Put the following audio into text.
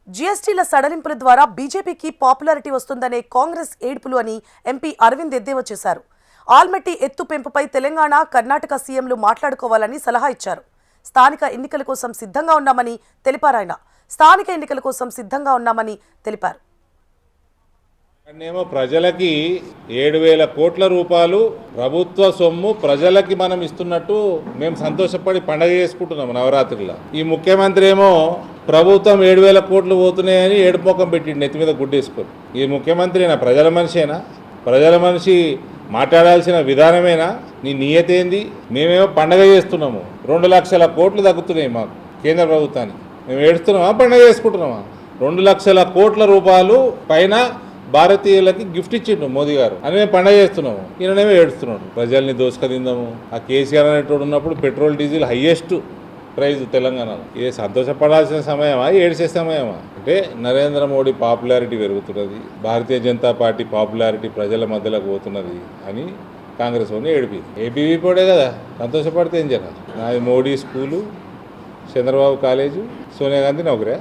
జీఎస్టీల సడలింపుల ద్వారా బీజేపీకి పాపులారిటీ వస్తుందనే కాంగ్రెస్ ఏడుపులు అని ఎంపీ అరవింద్ ఎద్దేవా చేశారు. ఆల్మట్టి ఎత్తు పెంపుపై తెలంగాణ, కర్ణాటక సీఎంలు మాట్లాడుకోవాలని సలహా ఇచ్చారు. స్థానిక ఎన్నికల కోసం సిద్ధంగా ఉన్నామని తెలిపారు. ప్రజలకి 7,000 కోట్ల రూపాయలు ప్రభుత్వ సొమ్ము ప్రజలకి మనం ఇస్తున్నట్టు మేము సంతోషపడి పండగ చేసుకుంటున్నాము నవరాత్రిలో. ఈ ముఖ్యమంత్రి ఏమో ప్రభుత్వం 7,000 కోట్లు పోతున్నాయని ఏడుపోకం పెట్టిండు, నెత్తి మీద గుడ్డేసుకొని. ఈ ముఖ్యమంత్రినా ప్రజల మనిషేనా? ప్రజల మనిషి మాట్లాడాల్సిన విధానమేనా? నీ నియత ఏంది? మేమేమో పండగ చేస్తున్నాము. 2 లక్షల కోట్లు తగ్గుతున్నాయి మాకు కేంద్ర ప్రభుత్వానికి. మేము ఏడుస్తున్నామా పండగ చేసుకుంటున్నామా? 2 లక్షల కోట్ల రూపాయలు పైన భారతీయులకి గిఫ్ట్ ఇచ్చిండు మోదీ గారు అని మేము పండగ చేస్తున్నాము. ఈయననేమో ఏడుస్తున్నాడు. ప్రజల్ని దోసుకదిందాము. ఆ కేసీఆర్ అనేటోడు ఉన్నప్పుడు పెట్రోల్ డీజిల్ హైయెస్ట్ ప్రైజ్ తెలంగాణలో. ఇది సంతోషపడాల్సిన సమయమా, ఏడ్చే సమయమా? అంటే నరేంద్ర మోడీ పాపులారిటీ పెరుగుతున్నది, భారతీయ జనతా పార్టీ పాపులారిటీ ప్రజల మధ్యలోకి పోతున్నది అని కాంగ్రెస్ వాడిని ఏడిపింది. ఏబీవీ పోడే కదా, సంతోషపడితే ఏం చేయాలి? నాది మోడీ స్కూలు, చంద్రబాబు కాలేజు, సోనియా గాంధీ నౌకరే.